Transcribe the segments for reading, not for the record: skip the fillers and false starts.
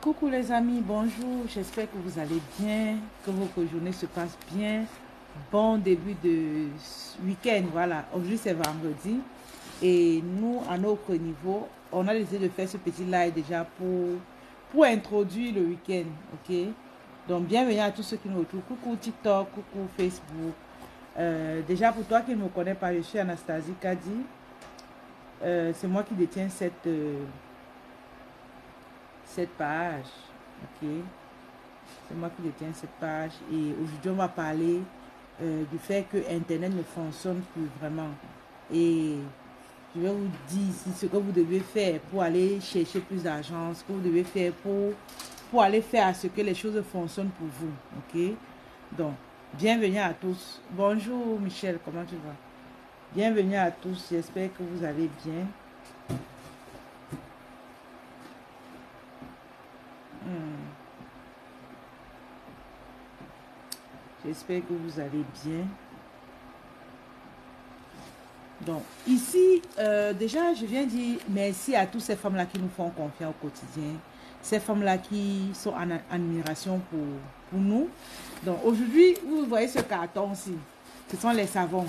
Coucou les amis, bonjour, j'espère que vous allez bien, que votre journée se passe bien. Bon début de week-end, voilà. Aujourd'hui c'est vendredi et nous, à notre niveau, on a décidé de faire ce petit live déjà pour introduire le week-end, ok? Donc bienvenue à tous ceux qui nous retrouvent. Coucou TikTok, coucou Facebook. Déjà pour toi qui ne me connais pas, je suis Anastasie Kadi. C'est moi qui détiens cette page, ok? C'est moi qui détiens cette page et aujourd'hui on va parler du fait que Internet ne fonctionne plus vraiment. Et je vais vous dire ici ce que vous devez faire pour aller chercher plus d'argent, ce que vous devez faire pour aller faire à ce que les choses fonctionnent pour vous. Ok? Donc, bienvenue à tous. Bonjour Michel, comment tu vas? Bienvenue à tous, j'espère que vous allez bien. J'espère que vous allez bien. Donc, ici, déjà, je viens dire merci à toutes ces femmes-là qui nous font confiance au quotidien. Ces femmes-là qui sont en admiration pour nous. Donc, aujourd'hui, vous voyez ce carton-ci. Ce sont les savons.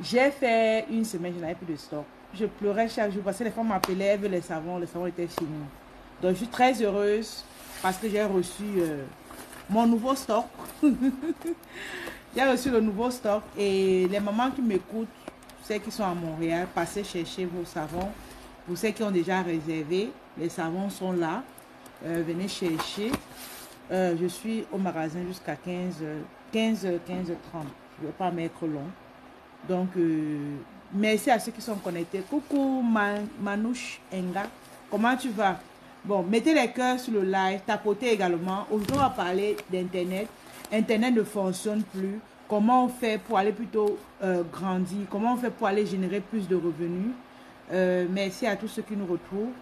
J'ai fait une semaine, je n'avais plus de stock. Je pleurais chaque jour parce que les femmes m'appelaient, elles veulent les savons étaient chez nous. Donc, je suis très heureuse parce que j'ai reçu mon nouveau stock. J'ai reçu le nouveau stock et les mamans qui m'écoutent, celles qui sont à Montréal, passez chercher vos savons. Pour ceux qui ont déjà réservé, les savons sont là. Venez chercher. Je suis au magasin jusqu'à 15h30. Je ne vais pas mettre long. Donc, merci à ceux qui sont connectés. Coucou Manouche Enga. Comment tu vas? Bon, mettez les cœurs sur le live. Tapotez également. Aujourd'hui, on va parler d'Internet. Internet ne fonctionne plus. Comment on fait pour aller plutôt grandir? Comment on fait pour aller générer plus de revenus? Merci à tous ceux qui nous retrouvent.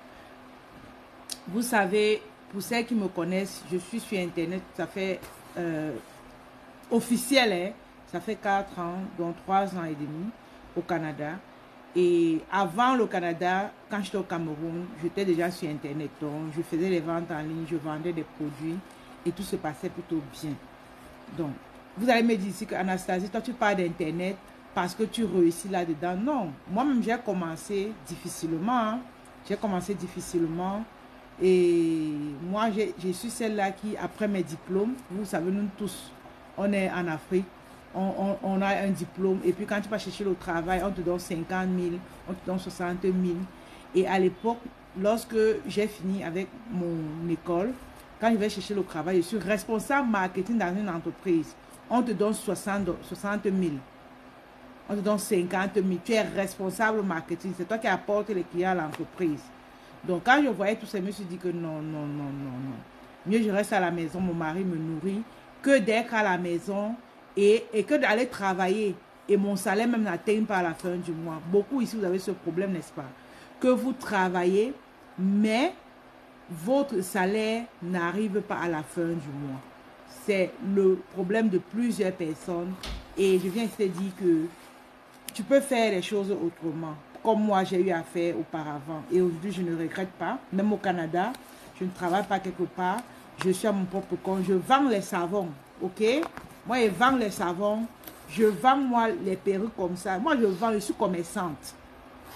Vous savez, pour ceux qui me connaissent, je suis sur Internet. Ça fait officiel, hein? Ça fait 4 ans, donc 3 ans et demi au Canada. Et avant le Canada, quand j'étais au Cameroun, j'étais déjà sur Internet. Donc, je faisais les ventes en ligne, je vendais des produits et tout se passait plutôt bien. Donc, vous allez me dire ici que Anastasie, toi tu parles d'Internet parce que tu réussis là-dedans. Non, moi-même j'ai commencé difficilement. Hein. J'ai commencé difficilement. Et moi, je suis celle-là qui, après mes diplômes, vous savez, nous tous, on est en Afrique, on a un diplôme. Et puis quand tu vas chercher le travail, on te donne 50 000, on te donne 60 000. Et à l'époque, lorsque j'ai fini avec mon école, quand je vais chercher le travail, je suis responsable marketing dans une entreprise. On te donne 60 000. On te donne 50 000. Tu es responsable marketing. C'est toi qui apportes les clients à l'entreprise. Donc, quand je voyais tout ça, je me suis dit que non. Mieux, je reste à la maison, mon mari me nourrit, que d'être à la maison et que d'aller travailler. Et mon salaire même n'atteint pas à la fin du mois. Beaucoup ici, vous avez ce problème, n'est-ce pas? Que vous travaillez, mais votre salaire n'arrive pas à la fin du mois. C'est le problème de plusieurs personnes. Et je viens te dire que tu peux faire les choses autrement. Comme moi, j'ai eu à faire auparavant. Et aujourd'hui, je ne regrette pas. Même au Canada, je ne travaille pas quelque part. Je suis à mon propre compte. Je vends les savons. OK? Moi, je vends les savons. Je vends, moi, les perruques comme ça. Moi, je vends, je suis commerçante.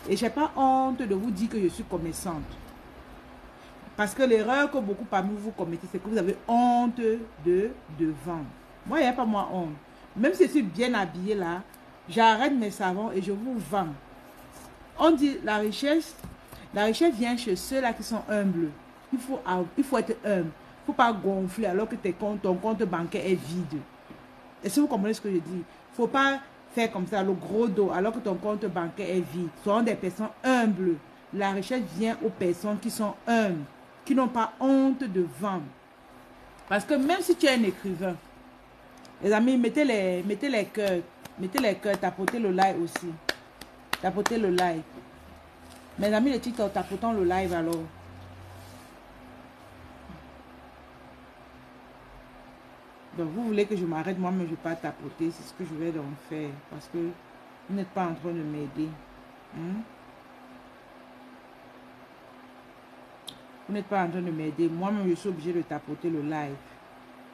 Et je n'ai pas honte de vous dire que je suis commerçante. Parce que l'erreur que beaucoup parmi vous commettez, c'est que vous avez honte de vendre. Moi, il n'y a pas moi honte. Même si je suis bien habillée là, j'arrête mes savons et je vous vends. On dit la richesse vient chez ceux-là qui sont humbles. Il faut être humble. Il ne faut pas gonfler alors que ton compte bancaire est vide. Est-ce que vous comprenez ce que je dis? Il ne faut pas faire comme ça, le gros dos, alors que ton compte bancaire est vide. Soyons des personnes humbles. La richesse vient aux personnes qui sont humbles, qui n'ont pas honte de vendre. Parce que même si tu es un écrivain, les amis, mettez les cœurs, tapotez le like aussi. Tapotez le like. Mes amis, les TikTok, tapotons le live alors. Donc, vous voulez que je m'arrête moi, mais je ne vais pas tapoter. C'est ce que je vais donc faire. Parce que vous n'êtes pas en train de m'aider. Vous n'êtes pas en train de m'aider. Moi-même, je suis obligé de tapoter le live.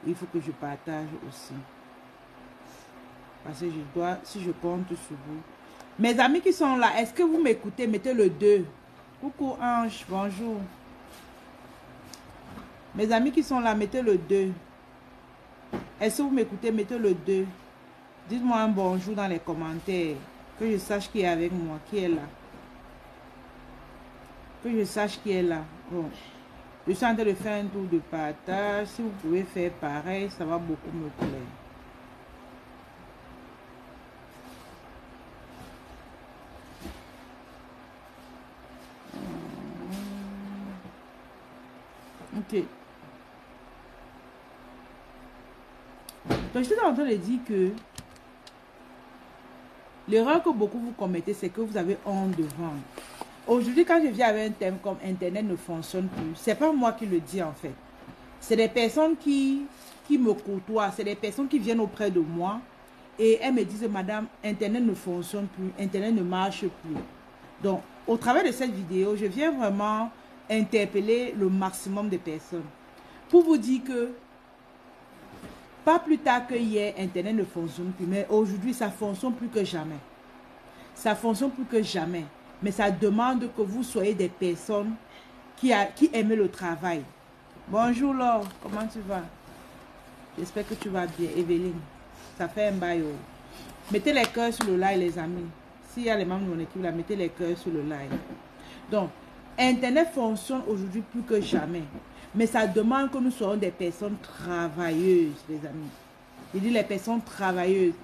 Il faut que je partage aussi. Parce que je dois, si je compte sur vous. Mes amis qui sont là, est-ce que vous m'écoutez? Mettez le 2. Coucou Ange, bonjour. Mes amis qui sont là, mettez le 2. Est-ce que vous m'écoutez? Mettez le 2. Dites-moi un bonjour dans les commentaires. Que je sache qui est avec moi, qui est là. Que je sache qui est là. Bon. Je suis en train de faire un tour de partage. Si vous pouvez faire pareil, ça va beaucoup me plaire. Ok. Donc, je suis en train de dire que l'erreur que beaucoup vous commettez, c'est que vous avez honte de vendre. Aujourd'hui, quand je viens avec un thème comme Internet ne fonctionne plus, c'est pas moi qui le dis en fait. C'est des personnes qui me côtoient, c'est des personnes qui viennent auprès de moi et elles me disent, Madame, Internet ne fonctionne plus, Internet ne marche plus. Donc, au travers de cette vidéo, je viens vraiment interpeller le maximum de personnes pour vous dire que pas plus tard que hier, Internet ne fonctionne plus, mais aujourd'hui, ça fonctionne plus que jamais. Ça fonctionne plus que jamais. Mais ça demande que vous soyez des personnes qui aiment le travail. Bonjour Laure, comment tu vas? J'espère que tu vas bien. Evelyne, ça fait un bail. Mettez les cœurs sur le live, les amis. S'il y a les membres de mon équipe, là, mettez les cœurs sur le live. Donc, Internet fonctionne aujourd'hui plus que jamais. Mais ça demande que nous soyons des personnes travailleuses, les amis. Je dis les personnes travailleuses.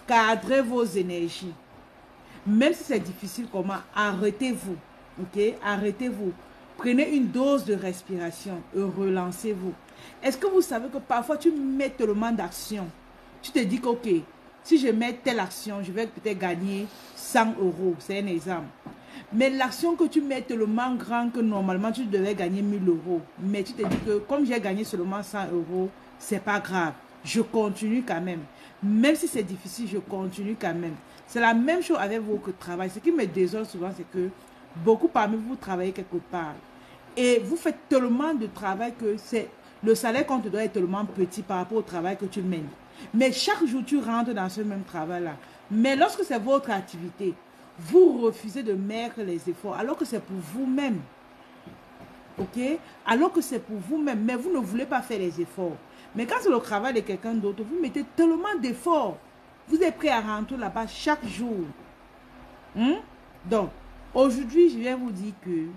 Cadrez vos énergies. Même si c'est difficile, comment? Arrêtez-vous. Ok? Arrêtez-vous. Prenez une dose de respiration et relancez-vous. Est-ce que vous savez que parfois tu mets tellement d'action? Tu te dis que, ok, si je mets telle action, je vais peut-être gagner 100 euros. C'est un exemple. Mais l'action que tu mets est tellement grande que normalement tu devais gagner 1000 euros. Mais tu te dis que comme j'ai gagné seulement 100 euros, c'est pas grave. Je continue quand même. Même si c'est difficile, je continue quand même. C'est la même chose avec votre travail. Ce qui me désole souvent, c'est que beaucoup parmi vous travaillez quelque part. Et vous faites tellement de travail que le salaire qu'on te doit être tellement petit par rapport au travail que tu mènes. Mais chaque jour, tu rentres dans ce même travail-là. Mais lorsque c'est votre activité, vous refusez de mettre les efforts alors que c'est pour vous-même. Ok? Alors que c'est pour vous-même. Mais vous ne voulez pas faire les efforts. Mais quand c'est le travail de quelqu'un d'autre, vous mettez tellement d'efforts. Vous êtes prêt à rentrer là-bas chaque jour. Donc, aujourd'hui, je viens vous dire que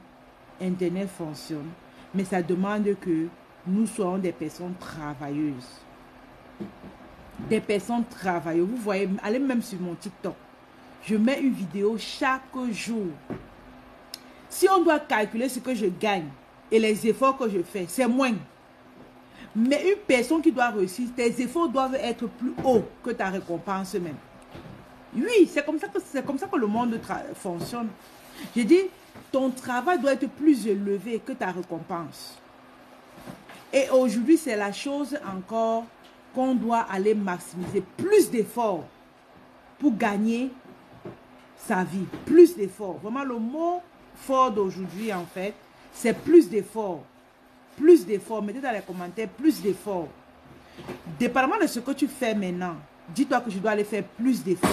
Internet fonctionne. Mais ça demande que nous soyons des personnes travailleuses. Des personnes travailleuses. Vous voyez, allez même sur mon TikTok. Je mets une vidéo chaque jour. Si on doit calculer ce que je gagne et les efforts que je fais, c'est moins. Mais une personne qui doit réussir, tes efforts doivent être plus hauts que ta récompense même. Oui, c'est comme ça que le monde fonctionne. Je dis, ton travail doit être plus élevé que ta récompense. Et aujourd'hui, c'est la chose encore qu'on doit aller maximiser. Plus d'efforts pour gagner sa vie. Plus d'efforts. Vraiment, le mot fort d'aujourd'hui, en fait, c'est plus d'efforts. Plus d'efforts. Mettez dans les commentaires plus d'efforts. Dépendamment de ce que tu fais maintenant, dis-toi que je dois aller faire plus d'efforts.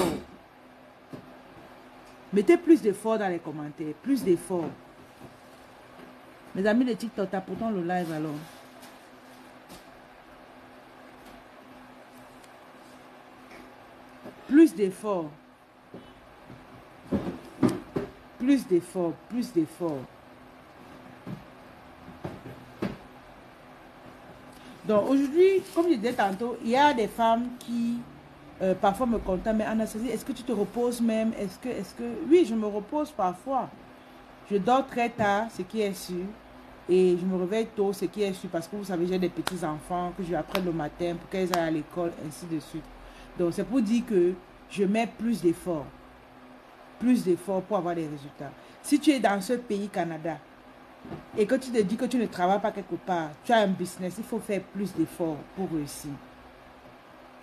Mettez plus d'efforts dans les commentaires. Plus d'efforts. Mes amis de TikTok, tapotons le live alors. Plus d'efforts. Plus d'efforts. Plus d'efforts. Donc aujourd'hui, comme je disais tantôt, il y a des femmes qui parfois me contactent, mais Anastasie, est-ce que tu te reposes même? Est-ce que... Oui, je me repose parfois. Je dors très tard, ce qui est sûr. Et je me réveille tôt, ce qui est sûr, parce que vous savez, j'ai des petits-enfants que je vais apprendre le matin pour qu'ils aillent à l'école, ainsi de suite. Donc c'est pour dire que je mets plus d'efforts. Plus d'efforts pour avoir des résultats. Si tu es dans ce pays, Canada, et que tu te dis que tu ne travailles pas quelque part, tu as un business, il faut faire plus d'efforts pour réussir.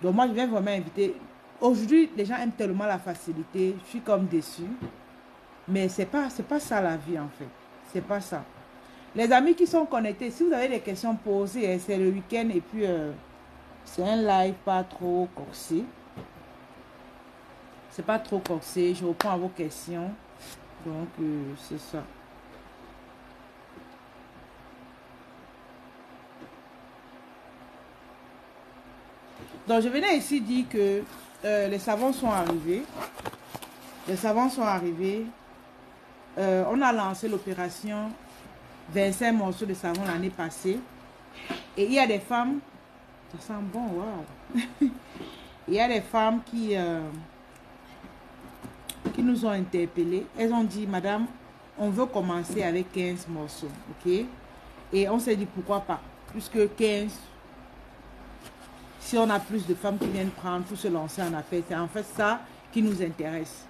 Donc moi, je viens vraiment inviter. Aujourd'hui, les gens aiment tellement la facilité, je suis comme déçue. Mais c'est pas ça la vie en fait. C'est pas ça. Les amis qui sont connectés, si vous avez des questions posées, c'est le week-end et puis c'est un live pas trop corsé. C'est pas trop corsé. Je réponds à vos questions. Donc, c'est ça. Donc, je venais ici dire que les savons sont arrivés. Les savons sont arrivés. On a lancé l'opération 25 morceaux de savon l'année passée. Et il y a des femmes, ça sent bon, waouh. Il y a des femmes qui nous ont interpellés. Elles ont dit, madame, on veut commencer avec 15 morceaux, ok? Et on s'est dit, pourquoi pas? Puisque 15, si on a plus de femmes qui viennent prendre pour se lancer en affaires, c'est en fait ça qui nous intéresse.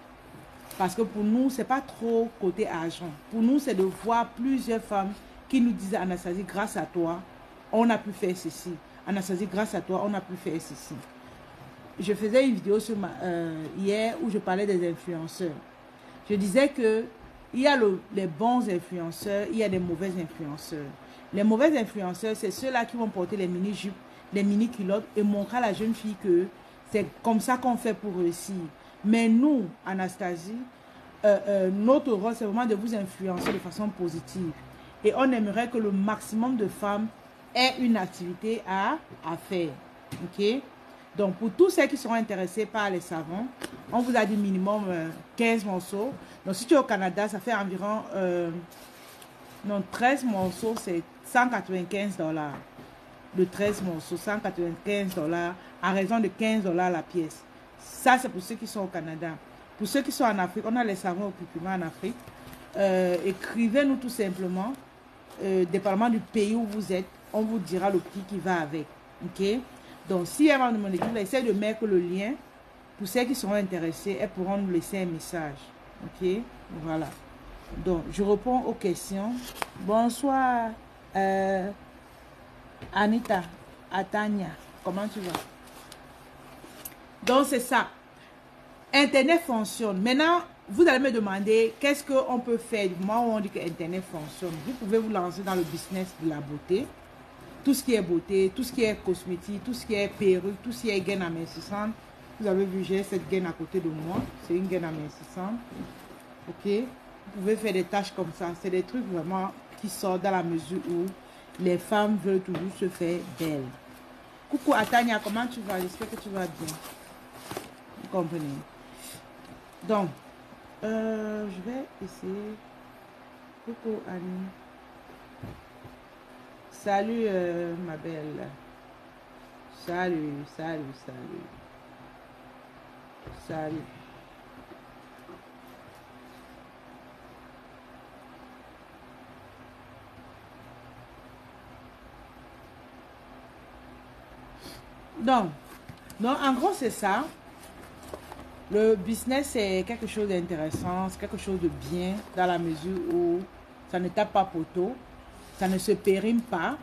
Parce que pour nous, ce n'est pas trop côté argent. Pour nous, c'est de voir plusieurs femmes qui nous disent, Anastasie, grâce à toi, on a pu faire ceci. Anastasie, grâce à toi, on a pu faire ceci. Je faisais une vidéo sur hier où je parlais des influenceurs. Je disais que il y a les bons influenceurs, il y a des mauvais influenceurs. Les mauvais influenceurs, c'est ceux-là qui vont porter les mini-jupes, les mini-culottes et montrer à la jeune fille que c'est comme ça qu'on fait pour réussir. Mais nous, Anastasie, notre rôle, c'est vraiment de vous influencer de façon positive. Et on aimerait que le maximum de femmes aient une activité à faire. Ok? Donc, pour tous ceux qui seront intéressés par les savons, on vous a dit minimum 15 morceaux. Donc, si tu es au Canada, ça fait environ 13 morceaux, c'est 195 $. De 13 morceaux, 195 $ à raison de 15 $ la pièce. Ça, c'est pour ceux qui sont au Canada. Pour ceux qui sont en Afrique, on a les savons au curcuma en Afrique. Écrivez-nous tout simplement, dépendamment du pays où vous êtes, on vous dira le prix qui va avec. Ok? Donc, si elle va de mon équipe, essaie de mettre le lien. Pour ceux qui seront intéressés, elles pourront nous laisser un message. Ok? Voilà. Donc, je réponds aux questions. Bonsoir, Anita, Atania. Comment tu vas? Donc, c'est ça. Internet fonctionne. Maintenant, vous allez me demander qu'est-ce qu'on peut faire du moment où on dit que Internet fonctionne. Vous pouvez vous lancer dans le business de la beauté. Tout ce qui est beauté, tout ce qui est cosmétique, tout ce qui est perruque, tout ce qui est gaine amincissante. Vous avez vu, j'ai cette gaine à côté de moi. C'est une gaine amincissante. Ok? Vous pouvez faire des tâches comme ça. C'est des trucs vraiment qui sortent dans la mesure où les femmes veulent toujours se faire belles. Coucou Atania, comment tu vas? J'espère que tu vas bien. Vous comprenez? Donc, je vais essayer. Coucou Annie. Salut ma belle. Salut, salut, salut. Salut. Donc, en gros, c'est ça. Le business, c'est quelque chose d'intéressant, c'est quelque chose de bien dans la mesure où ça ne tape pas poteau, ça ne se périme pas.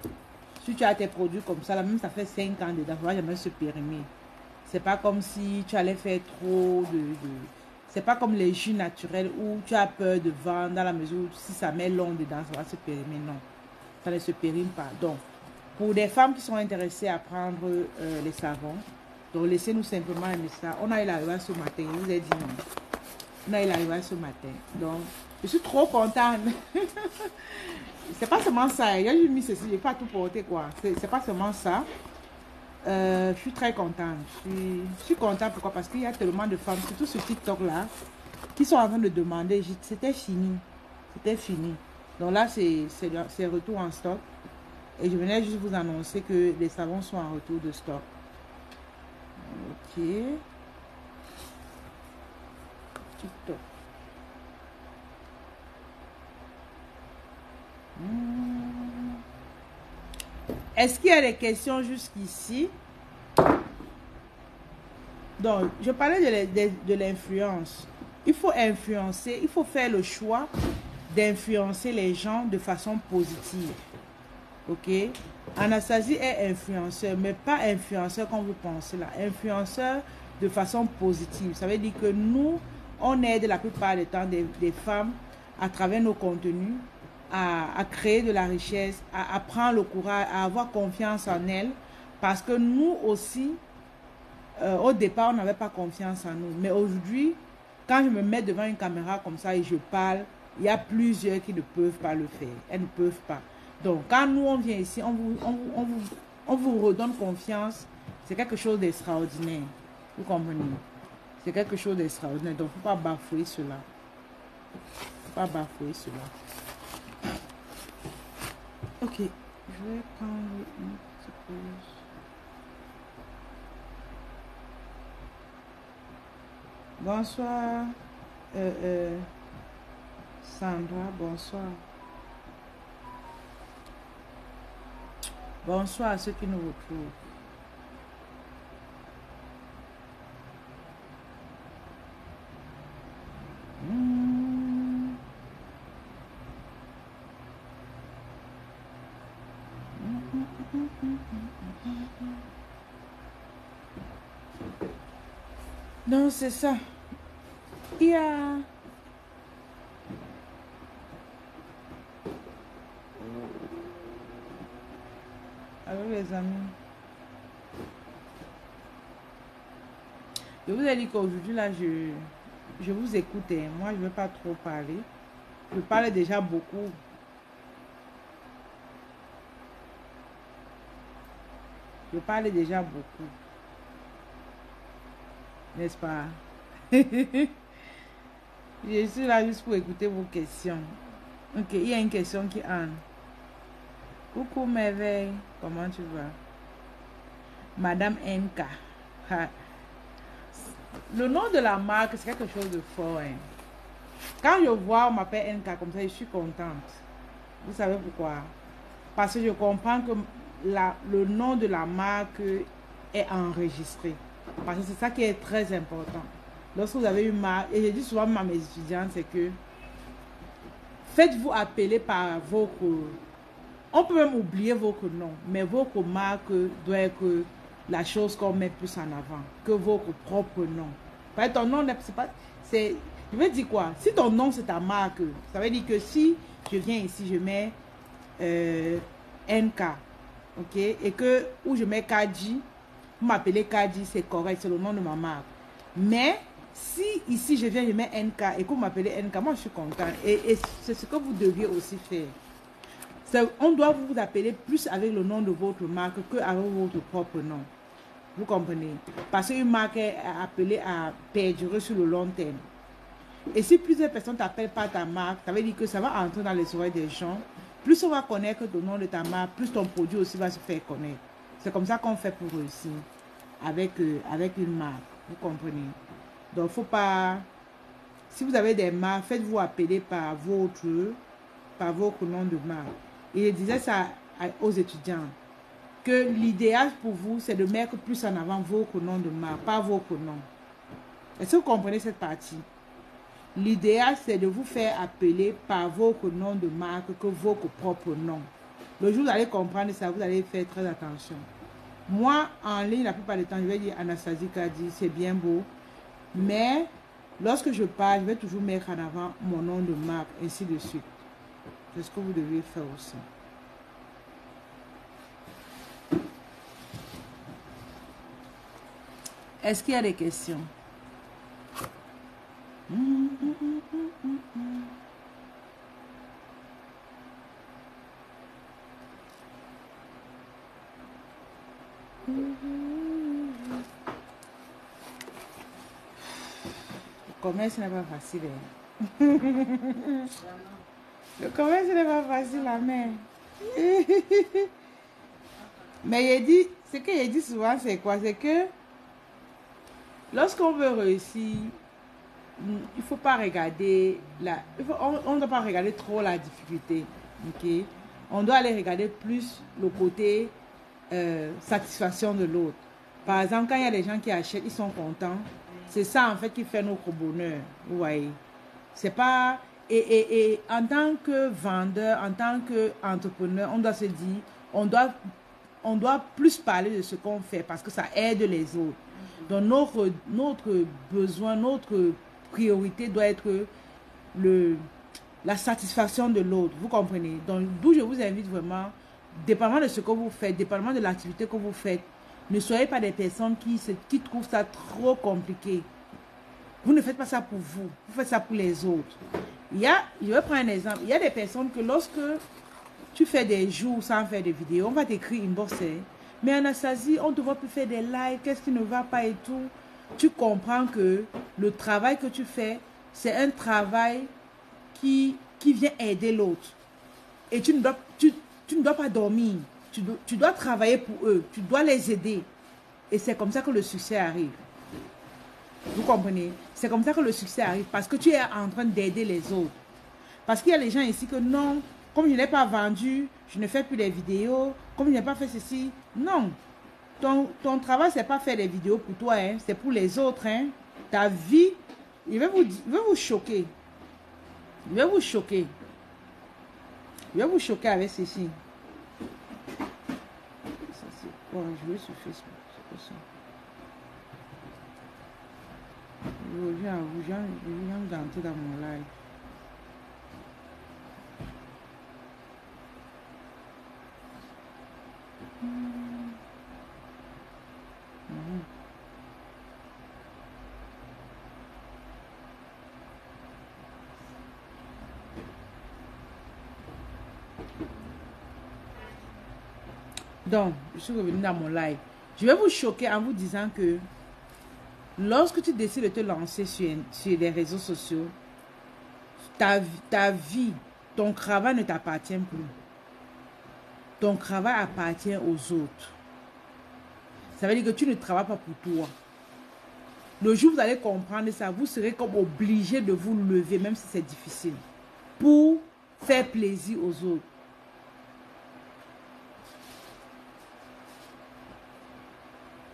Si tu as tes produits comme ça, là même ça fait 5 ans dedans, ça va jamais se périmer. C'est pas comme si tu allais faire trop c'est pas comme les jus naturels où tu as peur de vendre dans la mesure où si ça met long dedans, ça va se périmer. Non, ça ne se périme pas. Donc, pour des femmes qui sont intéressées à prendre les savons, donc laissez-nous simplement un message. On a eu l'arrivée ce matin, je vous ai dit non. On a eu l'arrivée ce matin. Donc, je suis trop contente. C'est pas seulement ça. J'ai juste mis ceci, je n'ai pas tout porté quoi. C'est pas seulement ça. Je suis très contente. Je suis contente pourquoi? Parce qu'il y a tellement de femmes, surtout sur TikTok là, qui sont en train de demander. C'était fini. C'était fini. Donc là, c'est retour en stock. Et je venais juste vous annoncer que les savons sont en retour de stock. Ok. TikTok. Est-ce qu'il y a des questions jusqu'ici? Donc, je parlais de l'influence. Il faut influencer, il faut faire le choix d'influencer les gens de façon positive. Ok? Anastasie est influenceur, mais pas influenceur comme vous pensez là. Influenceur de façon positive. Ça veut dire que nous, on aide la plupart du temps des femmes à travers nos contenus à créer de la richesse, à prendre le courage, à avoir confiance en elle. Parce que nous aussi, au départ, on n'avait pas confiance en nous. Mais aujourd'hui, quand je me mets devant une caméra comme ça et je parle, il y a plusieurs qui ne peuvent pas le faire. Elles ne peuvent pas. Donc, quand nous, on vient ici, on vous redonne confiance. C'est quelque chose d'extraordinaire. Vous comprenez? C'est quelque chose d'extraordinaire. Donc, il ne faut pas bafouer cela. Il ne faut pas bafouer cela. Ok. Je vais prendre une petite pause. Bonsoir. Sandra, bonsoir. Bonsoir à ceux qui nous retrouvent. Non, c'est ça. Il y a... Alors les amis, je vous ai dit qu'aujourd'hui là, je vous écoute. Moi, je ne veux pas trop parler. Je parle déjà beaucoup. Je parle déjà beaucoup. N'est-ce pas? Je suis là juste pour écouter vos questions. Ok, il y a une question qui entre. Coucou merveille, comment tu vas? Madame NK. Le nom de la marque, c'est quelque chose de fort. Hein. Quand je vois, on m'appelle NK comme ça, je suis contente. Vous savez pourquoi? Parce que je comprends que le nom de la marque est enregistré. Parce que c'est ça qui est très important. Lorsque vous avez une marque, et je dis souvent à mes étudiants, c'est que faites-vous appeler par votre... On peut même oublier votre nom, mais votre marque doit être la chose qu'on met plus en avant que votre propre nom. Parce que ton nom, c'est pas... Je veux dire quoi? Si ton nom, c'est ta marque, ça veut dire que si je viens ici, je mets NK, ok? Et que, où je mets Kaji, vous m'appelez Kaji, c'est correct, c'est le nom de ma marque. Mais, si ici, je viens, je mets NK et que vous m'appelez NK, moi, je suis contente. Et c'est ce que vous deviez aussi faire. On doit vous appeler plus avec le nom de votre marque qu'avec votre propre nom. Vous comprenez? Parce qu'une marque est appelée à perdurer sur le long terme. Et si plusieurs personnes ne t'appellent pas ta marque, ça veut dire que ça va entrer dans les oreilles des gens. Plus on va connaître le nom de ta marque, plus ton produit aussi va se faire connaître. C'est comme ça qu'on fait pour réussir avec une marque. Vous comprenez? Donc, il ne faut pas... Si vous avez des marques, faites-vous appeler par votre nom de marque. Et je disais ça aux étudiants, que l'idéal pour vous, c'est de mettre plus en avant votre nom de marque, pas votre nom. Est-ce que vous comprenez cette partie? L'idéal, c'est de vous faire appeler par votre nom de marque que votre propre nom. Le jour où vous allez comprendre ça, vous allez faire très attention. Moi, en ligne, la plupart du temps, je vais dire Anastasie Kadi, c'est bien beau. Mais, lorsque je parle, je vais toujours mettre en avant mon nom de marque, ainsi de suite. C'est ce que vous devez faire aussi. Est-ce qu'il y a des questions? Le commerce n'est pas facile. Le commerce n'est pas facile, la mère. Mais ce que j'ai dit souvent, c'est quoi? C'est que lorsqu'on veut réussir, il ne faut pas regarder on ne doit pas regarder trop la difficulté. Okay? On doit aller regarder plus le côté satisfaction de l'autre. Par exemple, quand il y a des gens qui achètent, ils sont contents. C'est ça en fait qui fait notre bonheur. Vous voyez? C'est pas... Et en tant que vendeur, en tant qu'entrepreneur, on doit se dire, on doit plus parler de ce qu'on fait parce que ça aide les autres. Donc notre besoin, notre priorité doit être la satisfaction de l'autre. Vous comprenez? Donc, d'où je vous invite vraiment, dépendamment de ce que vous faites, dépendamment de l'activité que vous faites, ne soyez pas des personnes qui trouvent ça trop compliqué. Vous ne faites pas ça pour vous, vous faites ça pour les autres. Je vais prendre un exemple. Il y a des personnes que lorsque tu fais des jours sans faire de vidéos, on va t'écrire inbox. Mais Anastasie, on ne te voit plus faire des lives, qu'est-ce qui ne va pas et tout. Tu comprends que le travail que tu fais, c'est un travail qui vient aider l'autre. Et tu ne dois pas dormir. Tu dois travailler pour eux. Tu dois les aider. Et c'est comme ça que le succès arrive. Vous comprenez? C'est comme ça que le succès arrive. Parce que tu es en train d'aider les autres. Parce qu'il y a les gens ici que non, comme je n'ai pas vendu, je ne fais plus des vidéos. Comme je n'ai pas fait ceci. Non. Ton travail, ce n'est pas faire des vidéos pour toi. Hein. C'est pour les autres. Hein. Ta vie, je vais vous choquer. Je vais vous choquer. Je vais vous choquer avec ceci. Ça, c'est... Ouais, je vais sur Facebook. C'est pour ça. Je viens d'entrer dans mon live. Donc, je suis revenu dans mon live. Je vais vous choquer en vous disant que lorsque tu décides de te lancer sur les réseaux sociaux, ta vie, ton travail ne t'appartient plus. Ton travail appartient aux autres. Ça veut dire que tu ne travailles pas pour toi. Le jour où vous allez comprendre ça, vous serez comme obligé de vous lever, même si c'est difficile, pour faire plaisir aux autres.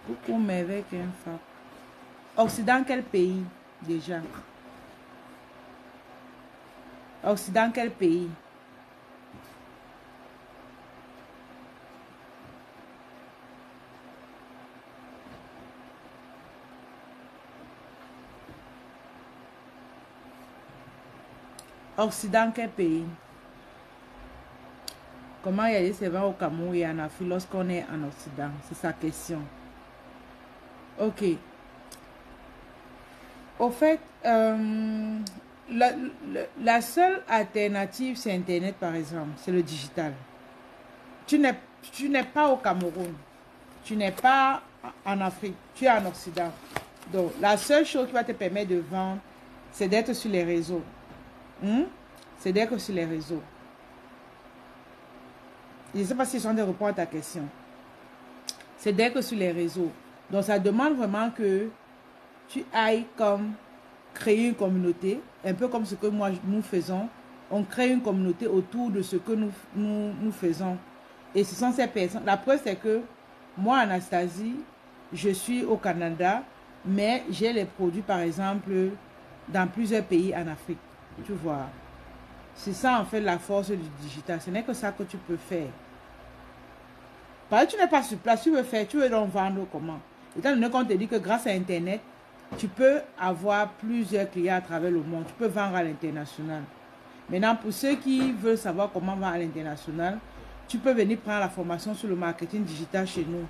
Coucou, mais avec un fac. Occident, quel pays déjà? Occident, quel pays? Occident, quel pays? Comment y aller, c'est vrai au Cameroun et en Afrique lorsqu'on est en Occident? C'est sa question. Ok. Au fait, la seule alternative, c'est Internet, par exemple. C'est le digital. Tu n'es pas au Cameroun. Tu n'es pas en Afrique. Tu es en Occident. Donc, la seule chose qui va te permettre de vendre, c'est d'être sur les réseaux. C'est d'être sur les réseaux. Je ne sais pas si je suis en train de répondre à ta question. C'est d'être sur les réseaux. Donc, ça demande vraiment que tu ailles comme créer une communauté, un peu comme ce que nous faisons. On crée une communauté autour de ce que nous faisons. Et ce sont ces personnes. La preuve, c'est que moi, Anastasie, je suis au Canada, mais j'ai les produits, par exemple, dans plusieurs pays en Afrique. Tu vois. C'est ça, en fait, la force du digital. Ce n'est que ça que tu peux faire. Parce que tu n'es pas sur place, tu veux donc vendre comment? Étant donné qu'on te dit que grâce à Internet, tu peux avoir plusieurs clients à travers le monde. Tu peux vendre à l'international. Maintenant, pour ceux qui veulent savoir comment vendre à l'international, tu peux venir prendre la formation sur le marketing digital chez nous.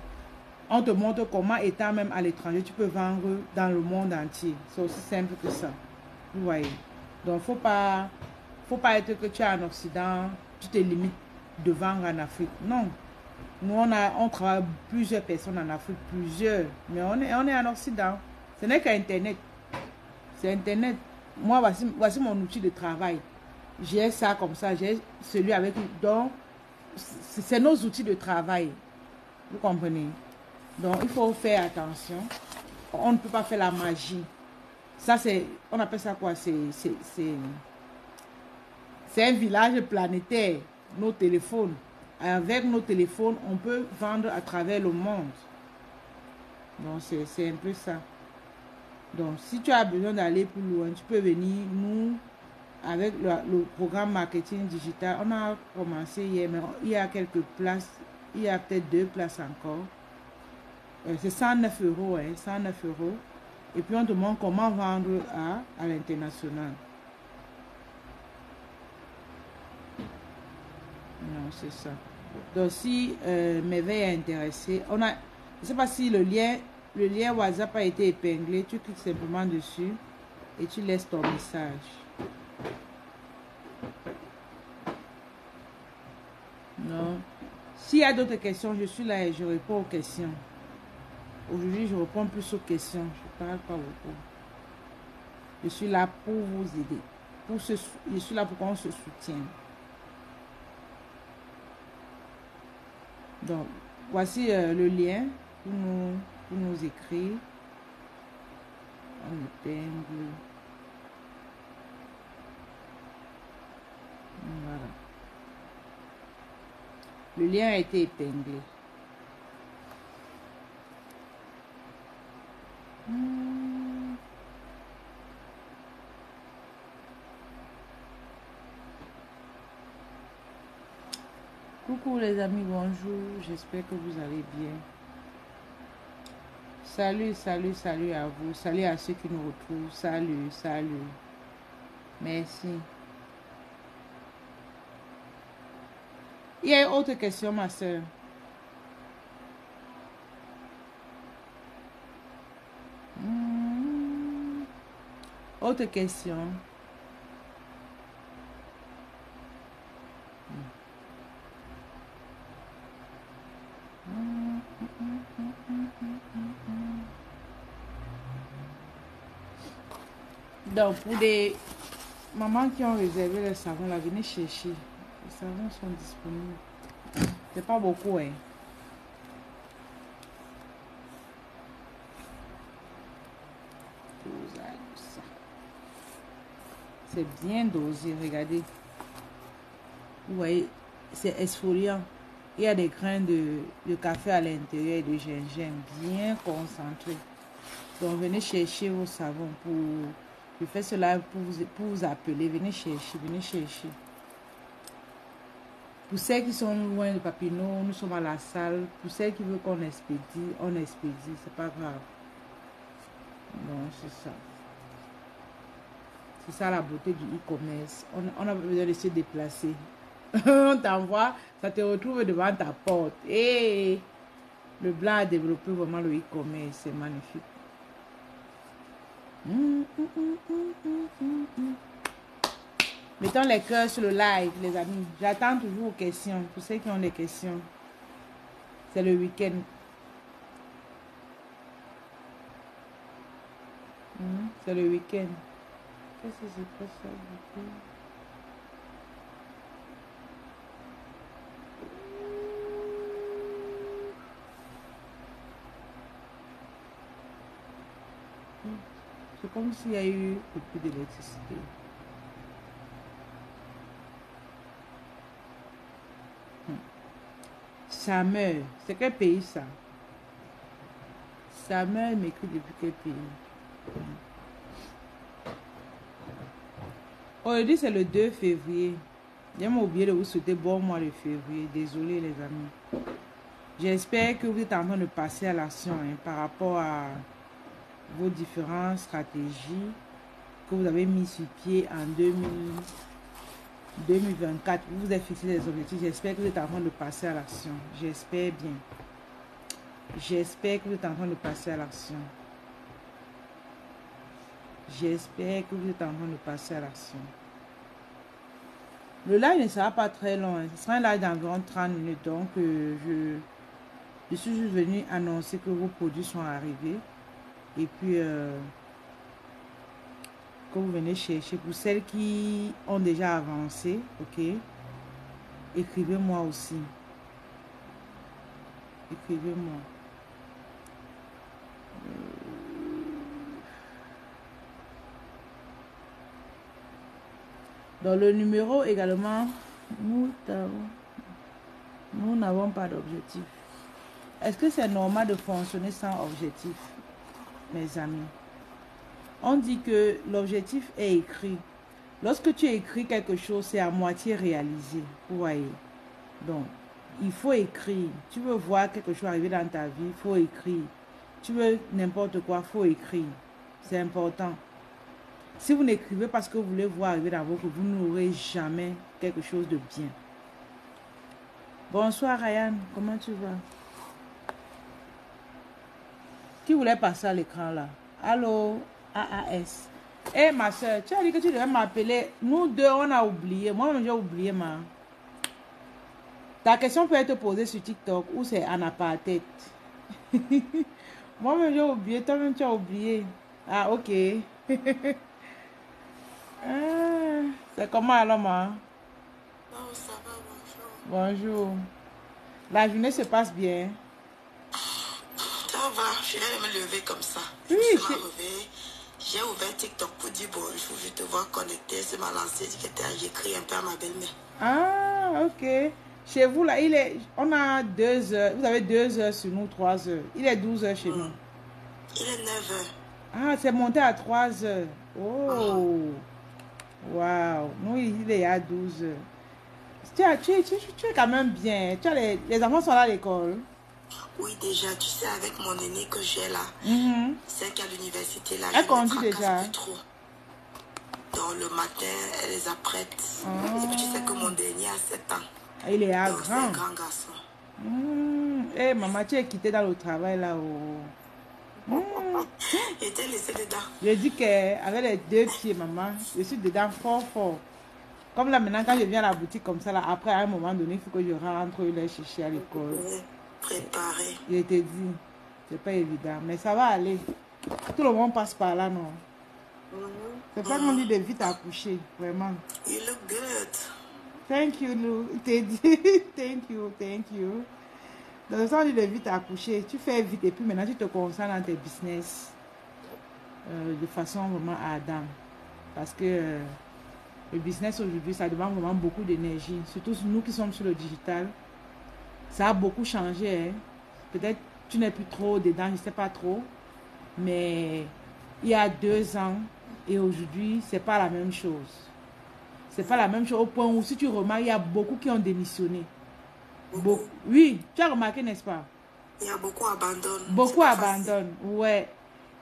On te montre comment, étant même à l'étranger, tu peux vendre dans le monde entier. C'est aussi simple que ça. Vous voyez. Donc, faut pas être que tu es en Occident, tu te limites de vendre en Afrique. Non. Nous, on travaille plusieurs personnes en Afrique, plusieurs. Mais on est en Occident. Ce n'est qu'Internet. C'est Internet. Moi, voici mon outil de travail. J'ai ça comme ça. J'ai celui avec... Donc, c'est nos outils de travail. Vous comprenez? Donc, il faut faire attention. On ne peut pas faire la magie. Ça, c'est... On appelle ça quoi? C'est un village planétaire. Nos téléphones. Avec nos téléphones, on peut vendre à travers le monde. Donc, c'est un peu ça. Donc, si tu as besoin d'aller plus loin, tu peux venir, nous, avec le programme marketing digital. On a commencé hier, mais il y a quelques places. Il y a peut-être 2 places encore. C'est 109 €, hein, 109 €. Et puis, on te montre comment vendre à l'international. c'est ça. Donc, si m'éveil est intéressé, on a, je ne sais pas si le lien WhatsApp a été épinglé, tu cliques simplement dessus et tu laisses ton message. Non. S'il y a d'autres questions, je suis là et je réponds aux questions. Aujourd'hui, je réponds plus aux questions. Je ne parle pas beaucoup. Je suis là pour vous aider. Je suis là pour qu'on se soutienne. Donc, voici le lien pour nous écrire. On épingle. Voilà. Le lien a été épinglé. Coucou les amis, bonjour. J'espère que vous allez bien. Salut, salut, salut à vous. Salut à ceux qui nous retrouvent. Salut, salut. Merci. Il y a une autre question, ma soeur. Autre question. Donc, pour des mamans qui ont réservé le savon, là, venez chercher. Les savons sont disponibles. C'est pas beaucoup, hein. C'est bien dosé, regardez. Vous voyez, c'est exfoliant. Il y a des grains de café à l'intérieur et de gingembre bien concentrés. Donc, venez chercher vos savons pour... Je fais cela pour vous appeler. Venez chercher, venez chercher. Pour celles qui sont loin de Papineau, nous sommes à la salle. Pour celles qui veulent qu'on expédie, on expédie. C'est pas grave. Non, c'est ça. C'est ça la beauté du e-commerce. On a besoin de se déplacer. On t'envoie, ça te retrouve devant ta porte. Et le blanc a développé vraiment le e-commerce. C'est magnifique. Mettons les cœurs sur le live, les amis. J'attends toujours vos questions. Pour ceux qui ont des questions. C'est le week-end. C'est le week-end. Qu'est-ce que c'est pas ça du coup? C'est comme s'il y a eu beaucoup d'électricité. Ça meurt. C'est quel pays ça? Ça meurt, m'écrit depuis quel pays? Aujourd'hui, c'est le 2 février. J'ai oublié de vous souhaiter bon mois de février. Désolé, les amis. J'espère que vous êtes en train de passer à l'action par rapport à vos différentes stratégies que vous avez mis sur pied en 2024. Vous vous êtes fixé des objectifs. J'espère que vous êtes en train de passer à l'action. J'espère bien. J'espère que vous êtes en train de passer à l'action. J'espère que vous êtes en train de passer à l'action. Le live ne sera pas très long. Ce sera un live d'environ 30 minutes. Donc, je suis juste venu annoncer que vos produits sont arrivés. Et puis, que vous venez chercher. Pour celles qui ont déjà avancé, ok, écrivez-moi aussi. Écrivez-moi. Dans le numéro également, nous n'avons pas d'objectif. Est-ce que c'est normal de fonctionner sans objectif, mes amis? On dit que l'objectif est écrit. Lorsque tu écris quelque chose, c'est à moitié réalisé. Vous voyez? Donc, il faut écrire. Tu veux voir quelque chose arriver dans ta vie, il faut écrire. Tu veux n'importe quoi, il faut écrire. C'est important. Si vous n'écrivez pas ce que vous voulez voir arriver dans votre vie, vous n'aurez jamais quelque chose de bien. Bonsoir Ryan, comment tu vas? Qui voulait passer à l'écran là? Allô, AAS. Eh ma soeur, tu as dit que tu devais m'appeler. Nous deux, on a oublié. Moi-même, j'ai oublié, ma. Ta question peut être posée sur TikTok ou c'est en apartheid. Moi-même, j'ai oublié. Toi-même, tu as oublié. Ah, ok. Ah, c'est comment alors, ma? Oh, ça va, bonjour. Bonjour. La journée se passe bien. Ça va, je viens de me lever comme ça. Je Oui, me suis réveillée. J'ai ouvert TikTok pour dire bonjour, je te vois connecté. C'est ma lancée, j'écris un peu à ma belle-mère. Ah, ok. Chez vous, là, on a 2 heures. Vous avez 2 heures sur nous, 3 heures. Il est 12 heures chez nous. Il est 9h. Ah, c'est monté à 3 heures. Oh, waouh. Nous, il est à 12 heures. Tu es quand même bien. Les enfants sont là à l'école. Oui, déjà, tu sais, avec mon aîné que j'ai là, c'est qu'à l'université, là, Elle je conduit ne déjà. plus trop. Donc, le matin, elle les apprête. Et puis, tu sais que mon dernier a 7 ans. Il est à Donc, c'est grand. un grand garçon. Eh, maman, tu es quitté dans le travail là. Oh. Il était laissé dedans. Je dis qu'avec les 2 pieds, maman, je suis dedans fort, fort. Comme là, maintenant, quand je viens à la boutique comme ça, là, après, à un moment donné, il faut que je rentre les chercher à l'école. Préparé. Je te dis, c'est pas évident, mais ça va aller. Tout le monde passe par là, non? C'est pas qu'on dit de vite accoucher, vraiment. You look good. Thank you, Lou. Je te dis, thank you. Dans le sens, on dit de vite accoucher. Tu fais vite et puis maintenant, tu te concentres dans tes business de façon vraiment ardente. Parce que le business aujourd'hui, ça demande vraiment beaucoup d'énergie. Surtout nous qui sommes sur le digital. Ça a beaucoup changé. Hein. Peut-être tu n'es plus trop dedans, je ne sais pas trop. Mais il y a 2 ans et aujourd'hui, c'est pas la même chose. C'est pas la même chose au point où, si tu remarques, il y a beaucoup qui ont démissionné. Oui, tu as remarqué, n'est-ce pas? Il y a beaucoup abandonnent. Beaucoup abandonnent, ouais.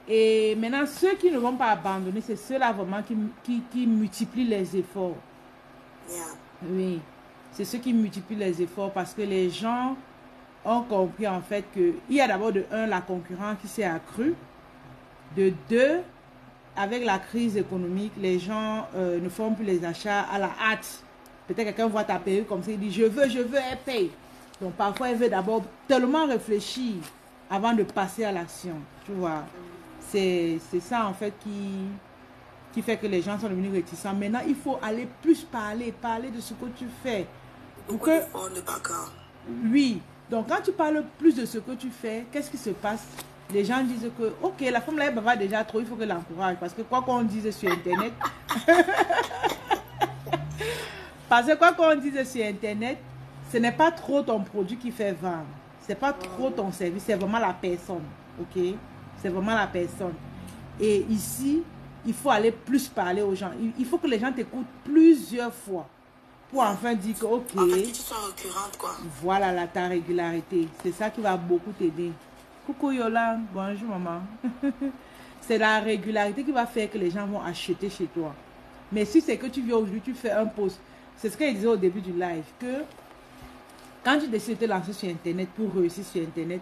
Et maintenant, ceux qui ne vont pas abandonner, c'est ceux-là vraiment qui multiplient les efforts. Yeah. Oui, c'est ceux qui multiplient les efforts parce que les gens ont compris en fait qu'il y a d'abord de 1, la concurrence qui s'est accrue. De 2, avec la crise économique, les gens ne font plus les achats à la hâte. Peut-être quelqu'un voit ta perruque comme ça, il dit je veux, elle paye. Donc parfois, elle veut d'abord tellement réfléchir avant de passer à l'action. Tu vois, c'est ça en fait qui fait que les gens sont devenus réticents. Maintenant, il faut aller plus parler de ce que tu fais. Beaucoup d'efforts de bagarre. Oui, donc quand tu parles plus de ce que tu fais, qu'est-ce qui se passe? Les gens disent que, ok, la femme là, elle va déjà trop, il faut qu'elle l'encourage. Parce que quoi qu'on dise sur Internet, sur Internet, ce n'est pas trop ton produit qui fait vendre. C'est pas trop ton service, c'est vraiment la personne. Ok? C'est vraiment la personne. Et ici, il faut aller plus parler aux gens. Il faut que les gens t'écoutent plusieurs fois. Pour enfin dire que, ok. En fait, que tu sois récurrente, quoi. Voilà ta régularité. C'est ça qui va beaucoup t'aider. Coucou Yolande, bonjour maman. C'est la régularité qui va faire que les gens vont acheter chez toi. Mais si c'est que tu viens aujourd'hui, tu fais un post. C'est ce que je disais au début du live. Que quand tu décides de te lancer sur Internet pour réussir sur Internet,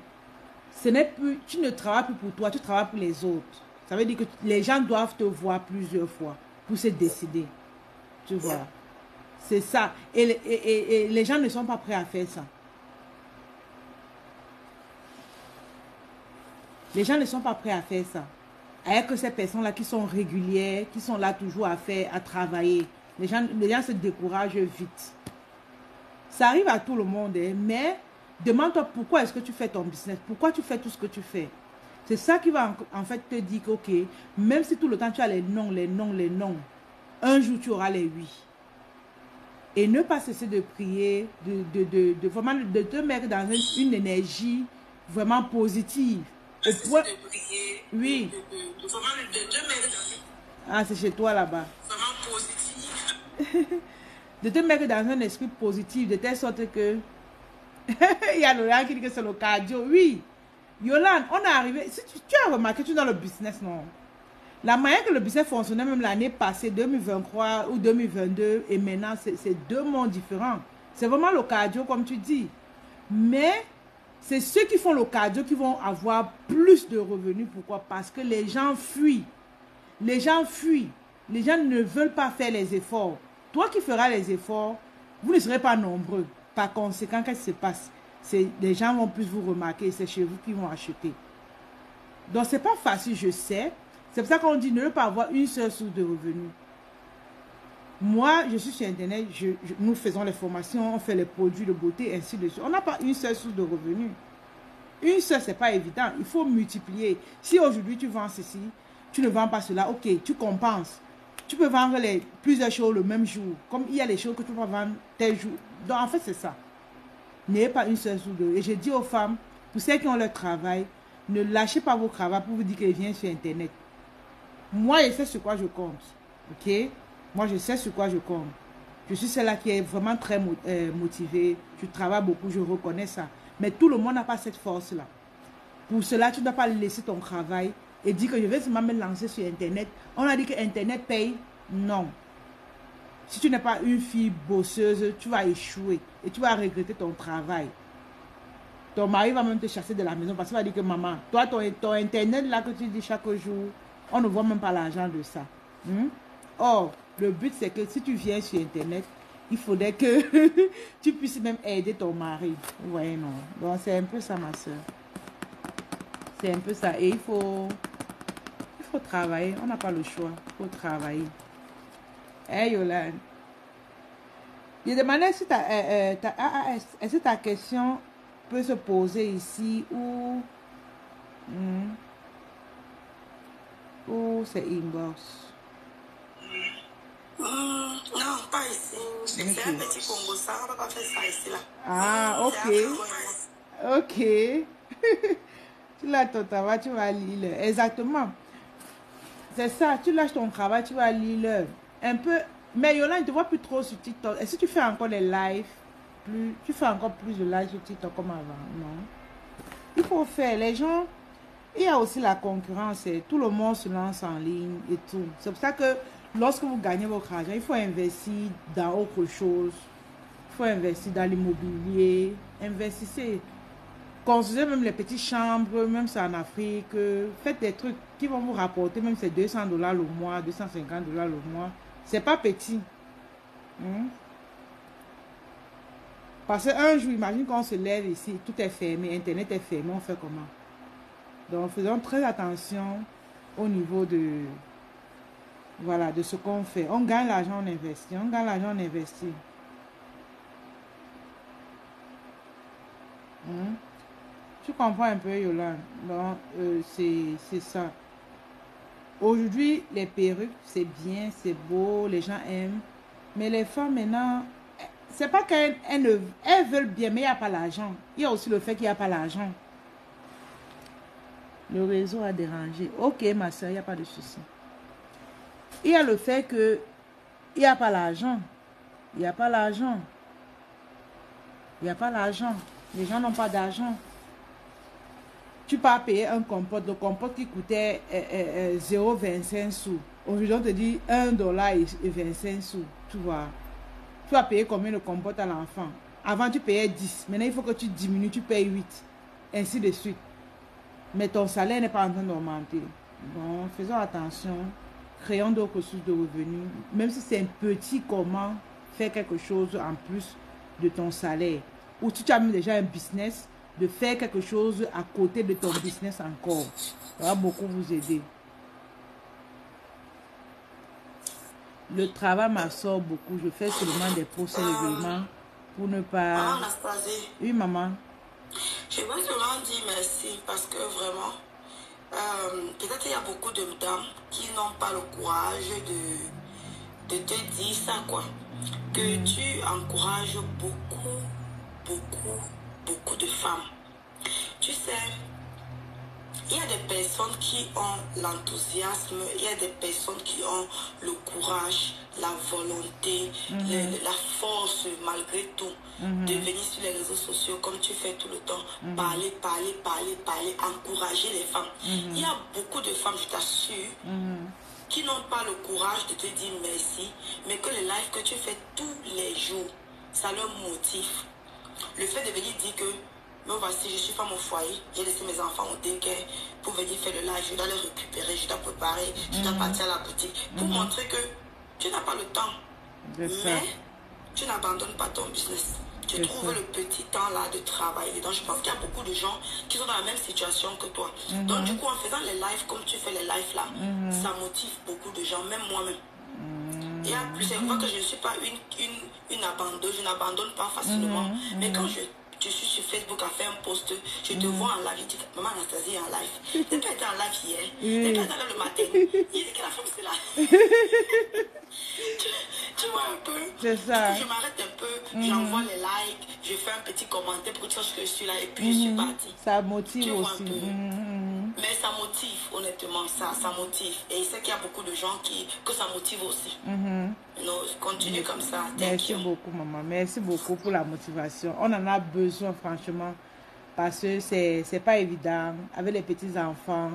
ce n'est plus, tu ne travailles plus pour toi, tu travailles pour les autres. Ça veut dire que les gens doivent te voir plusieurs fois pour se décider. Tu vois. C'est ça. Et les gens ne sont pas prêts à faire ça. Les gens ne sont pas prêts à faire ça. Avec que ces personnes-là qui sont régulières, qui sont là toujours à faire, à travailler, les gens se découragent vite. Ça arrive à tout le monde, hein, mais demande-toi pourquoi est-ce que tu fais ton business, pourquoi tu fais tout ce que tu fais. C'est ça qui va en fait te dire que, ok, même si tout le temps tu as les non, un jour tu auras les oui. Et ne pas cesser de prier, vraiment de te mettre dans une énergie vraiment positive. Au point... Oui. Ah, c'est chez toi là-bas. Vraiment positif. De te mettre dans un esprit positif, de telle sorte que... Il y a Laurent qui dit que c'est le cardio. Oui. Yolande, on est arrivé... Si tu as remarqué, tu es dans le business, non? La manière que le business fonctionnait même l'année passée, 2023 ou 2022, et maintenant, c'est 2 mondes différents. C'est vraiment le cardio, comme tu dis. Mais c'est ceux qui font le cardio qui vont avoir plus de revenus. Pourquoi? Parce que les gens fuient. Les gens fuient. Les gens ne veulent pas faire les efforts. Toi qui feras les efforts, vous ne serez pas nombreux. Par conséquent, qu'est-ce qui se passe? Les gens vont plus vous remarquer et c'est chez vous qu'ils vont acheter. Donc, ce n'est pas facile, je sais. C'est pour ça qu'on dit ne pas avoir une seule source de revenus. Moi, je suis sur Internet, nous faisons les formations, on fait les produits de beauté, ainsi de suite. On n'a pas une seule source de revenus. Une seule, ce n'est pas évident. Il faut multiplier. Si aujourd'hui tu vends ceci, tu ne vends pas cela, ok, tu compenses. Tu peux vendre plusieurs choses le même jour. Comme il y a les choses que tu peux vendre tel jour. Donc, en fait, c'est ça. N'ayez pas une seule source de revenus. Et je dis aux femmes, pour celles qui ont leur travail, ne lâchez pas vos cravates pour vous dire qu'elles viennent sur Internet. Moi, je sais sur quoi je compte. Ok? Moi, je sais sur quoi je compte. Je suis celle-là qui est vraiment très motivée. Je travaille beaucoup, je reconnais ça. Mais tout le monde n'a pas cette force-là. Pour cela, tu ne dois pas laisser ton travail et dire que je vais seulement me lancer sur Internet. On a dit que Internet paye. Non. Si tu n'es pas une fille bosseuse, tu vas échouer et tu vas regretter ton travail. Ton mari va même te chasser de la maison parce qu'il va dire que maman, toi, ton Internet là que tu dis chaque jour, on ne voit même pas l'argent de ça. Or, le but c'est que si tu viens sur Internet, il faudrait que tu puisses même aider ton mari. Ouais, non. Donc, c'est un peu ça, ma soeur. C'est un peu ça. Et il faut travailler. On n'a pas le choix. Il faut travailler. Hey, Yolande. Je demandais si est-ce que ta question peut se poser ici ou c'est inbox? Non, pas ici. C'est un petit Congo, ça. On ne va pas faire ça ici, là. Ah, ok. Ok. Tu lâches ton travail, tu vas lire. Exactement. C'est ça. Tu lâches ton travail, tu vas lire. Un peu. Mais Yolande, je ne te vois plus trop sur TikTok. Est-ce que tu fais encore des lives? Tu fais encore plus de lives sur TikTok comme avant? Non. Il faut faire. Les gens... Il y a aussi la concurrence. Tout le monde se lance en ligne et tout. C'est pour ça que lorsque vous gagnez votre argent, il faut investir dans autre chose. Il faut investir dans l'immobilier. Investissez. Construisez même les petites chambres, même ça en Afrique. Faites des trucs qui vont vous rapporter, même c'est $200 le mois, $250 le mois. C'est pas petit. Parce qu'un jour, imagine qu'on se lève ici, tout est fermé, Internet est fermé, on fait comment? Donc, faisons très attention au niveau de, voilà, de ce qu'on fait. On gagne l'argent, on investit. On gagne l'argent, on investit. Tu comprends un peu, Yolande? Donc, c'est ça. Aujourd'hui, les perruques, c'est bien, c'est beau, les gens aiment. Mais les femmes, maintenant, c'est pas qu'elles veulent bien, mais il n'y a pas l'argent. Il y a aussi le fait qu'il n'y a pas l'argent. Le réseau a dérangé. Ok, ma soeur, il n'y a pas de souci. Il y a le fait que il n'y a pas l'argent. Il n'y a pas l'argent. Il n'y a pas l'argent. Les gens n'ont pas d'argent. Tu peux payer un compote. Le compote qui coûtait 0,25 sous. Aujourd'hui, on te dit $1,25 sous. Tu vois. Tu vas payer combien de compote à l'enfant? Avant, tu payais 10. Maintenant, il faut que tu diminues. Tu payes 8. Ainsi de suite. Mais ton salaire n'est pas en train d'augmenter. Donc, faisons attention. Créons d'autres sources de revenus. Même si c'est un petit comment, faire quelque chose en plus de ton salaire. Ou si tu as même déjà un business, de faire quelque chose à côté de ton business encore. Ça va beaucoup vous aider. Le travail m'assort beaucoup. Je fais seulement des procès règlements pour ne pas... Oui, maman. Je veux seulement dire merci parce que vraiment, peut-être il y a beaucoup de dames qui n'ont pas le courage de te dire ça, quoi. Que tu encourages beaucoup de femmes. Tu sais, il y a des personnes qui ont l'enthousiasme, il y a des personnes qui ont le courage, la volonté, la force malgré tout de venir sur les réseaux sociaux comme tu fais tout le temps, parler, encourager les femmes. Il y a beaucoup de femmes, je t'assure, qui n'ont pas le courage de te dire merci, mais que les lives que tu fais tous les jours, ça leur motive. Le fait de venir dire que, me voici, je suis femme au foyer, j'ai laissé mes enfants au daycare pour venir faire le live, je dois les récupérer, je dois préparer, je dois partir à la boutique pour montrer que tu n'as pas le temps. Mais tu n'abandonnes pas ton business. Tu trouves le petit temps là de travail. Donc je pense qu'il y a beaucoup de gens qui sont dans la même situation que toi. Donc du coup, en faisant les lives comme tu fais les lives là, ça motive beaucoup de gens, même moi-même. Et en plus, c'est vrai que je ne suis pas une abandonneuse, je n'abandonne pas facilement. Mais quand je suis sur Facebook à faire un post, je te vois en live, je dis, maman Anastasie est en live. Tu n'as pas été en live hier, tu n'as pas été en live le matin. Il dit que la femme c'est là. Tu vois un peu. C'est ça. Je m'arrête un peu, j'envoie les likes, je fais un petit commentaire pour que tu saches que je suis là et puis je suis partie. Ça motive tu vois aussi. Un peu. Mais ça motive, honnêtement, ça motive. Et je sais qu'il y a beaucoup de gens que ça motive aussi. Non, continue comme ça. Merci beaucoup, maman. Merci beaucoup pour la motivation. On en a besoin, franchement, parce que c'est pas évident. Avec les petits-enfants,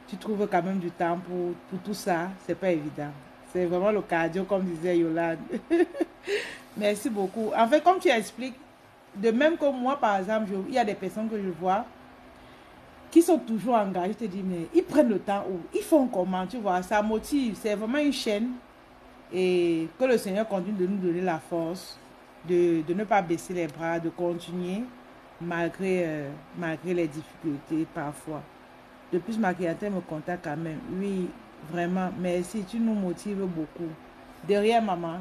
tu trouves quand même du temps pour tout ça. C'est pas évident. C'est vraiment le cardio, comme disait Yolande. Merci beaucoup. En fait, comme tu expliques, de même que moi, par exemple, il y a des personnes que je vois qui sont toujours engagées. Je te dis, mais ils prennent le temps ou ils font comment, tu vois. Ça motive. C'est vraiment une chaîne. Et que le Seigneur continue de nous donner la force de ne pas baisser les bras, de continuer malgré les difficultés parfois. De plus, ma clientèle me contacte quand même. Oui, vraiment, merci, tu nous motives beaucoup. Derrière, maman,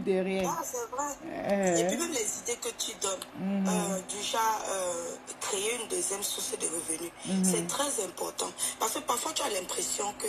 derrière. Ah, c'est vrai. Et puis même les idées que tu donnes, déjà créer une deuxième source de revenus, c'est très important. Parce que parfois tu as l'impression que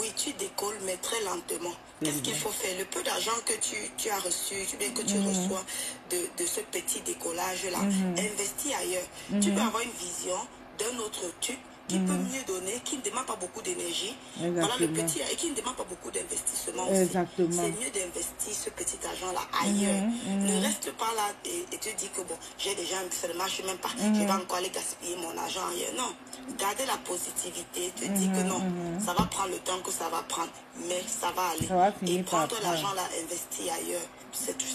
oui, tu décolles, mais très lentement. Qu'est-ce qu'il faut faire? Le peu d'argent que tu as reçu, que tu reçois de ce petit décollage-là, investis ailleurs. Tu peux avoir une vision d'un autre truc qui peut mieux donner, qui ne demande pas beaucoup d'énergie. Voilà le petit, et qui ne demande pas beaucoup d'investissement aussi. C'est mieux d'investir ce petit argent-là ailleurs. Ne reste pas là et te dis que bon, j'ai déjà ça ne marche même pas, je vais encore aller gaspiller mon argent ailleurs. Non, gardez la positivité, te dis que non, ça va prendre le temps que ça va prendre, mais ça va aller. Et prendre l'argent là, investir ailleurs, c'est tout.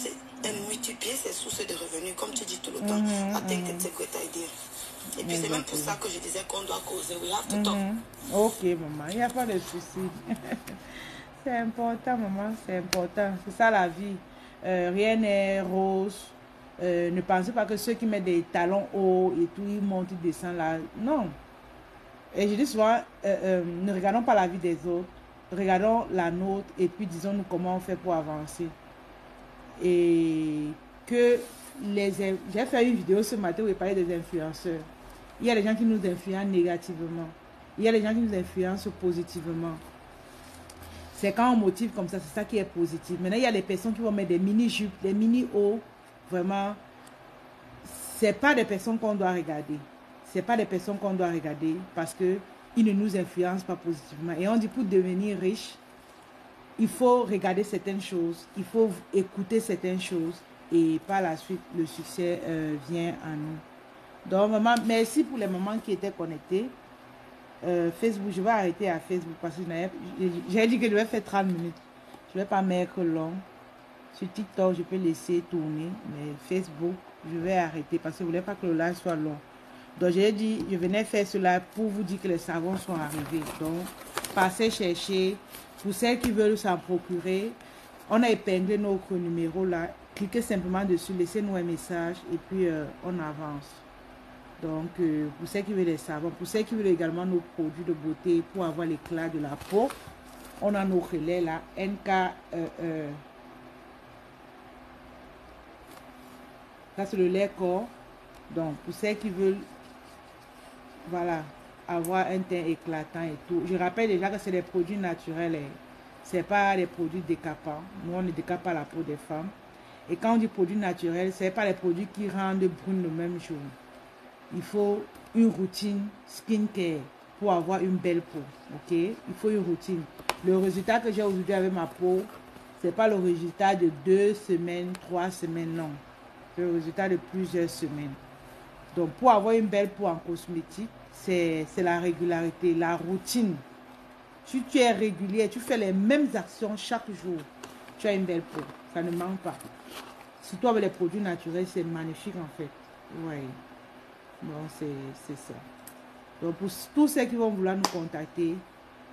Multiplier ses sources de revenus, comme tu dis tout le temps. I think it's a good idea. Et puis c'est même pour ça que je disais qu'on doit causer. We have to talk. Ok, maman, il n'y a pas de souci. C'est important, maman, c'est important. C'est ça la vie. Rien n'est rose. Ne pensez pas que ceux qui mettent des talons hauts et tout, ils montent, ils descendent là. Non. Et je dis souvent, ne regardons pas la vie des autres. Regardons la nôtre et puis disons-nous comment on fait pour avancer. Et que j'ai fait une vidéo ce matin où je parlais des influenceurs. Il y a des gens qui nous influencent négativement. Il y a des gens qui nous influencent positivement. C'est quand on motive comme ça, c'est ça qui est positif. Maintenant, il y a des personnes qui vont mettre des mini-jupes, des mini-hauts. Vraiment, c'est pas des personnes qu'on doit regarder. C'est pas des personnes qu'on doit regarder parce qu'ils ne nous influencent pas positivement. Et on dit pour devenir riche, il faut regarder certaines choses, il faut écouter certaines choses. Et par la suite, le succès vient à nous. Donc, maman, merci pour les mamans qui étaient connectées. Facebook, je vais arrêter à Facebook parce que j'ai dit que je vais faire 30 minutes. Je ne vais pas mettre long. Sur TikTok, je peux laisser tourner. Mais Facebook, je vais arrêter parce que je ne voulais pas que le live soit long. Donc, j'ai dit, je venais faire cela pour vous dire que les savons sont arrivés. Donc, passez chercher. Pour celles qui veulent s'en procurer, on a épinglé notre numéro là. Cliquez simplement dessus, laissez-nous un message et puis on avance. Donc, pour ceux qui veulent les savons, pour ceux qui veulent également nos produits de beauté pour avoir l'éclat de la peau, on a nos relais là, NK. Ça, c'est le lait corps. Donc, pour ceux qui veulent, voilà, avoir un teint éclatant et tout. Je rappelle déjà que c'est des produits naturels. Ce n'est pas des produits décapants. Nous, on ne décape pas la peau des femmes. Et quand on dit produits naturels, ce n'est pas les produits qui rendent brune le même jour. Il faut une routine skincare pour avoir une belle peau. Ok? Il faut une routine. Le résultat que j'ai aujourd'hui avec ma peau, ce n'est pas le résultat de 2 semaines, 3 semaines, non. C'est le résultat de plusieurs semaines. Donc, pour avoir une belle peau en cosmétique, c'est la régularité, la routine. Si tu es régulier, tu fais les mêmes actions chaque jour, tu as une belle peau. Ça ne manque pas. Surtout avec les produits naturels, c'est magnifique en fait. Oui. Bon, c'est ça. Donc, pour tous ceux qui vont vouloir nous contacter,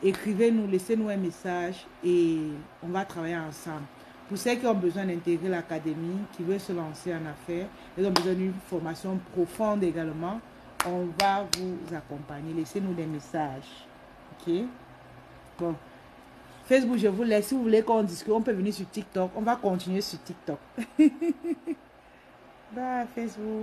écrivez-nous, laissez-nous un message et on va travailler ensemble. Pour ceux qui ont besoin d'intégrer l'académie, qui veulent se lancer en affaires, ils ont besoin d'une formation profonde également, on va vous accompagner. Laissez-nous des messages. Ok? Bon. Facebook, je vous laisse. Si vous voulez qu'on discute, on peut venir sur TikTok. On va continuer sur TikTok. Bye, Facebook.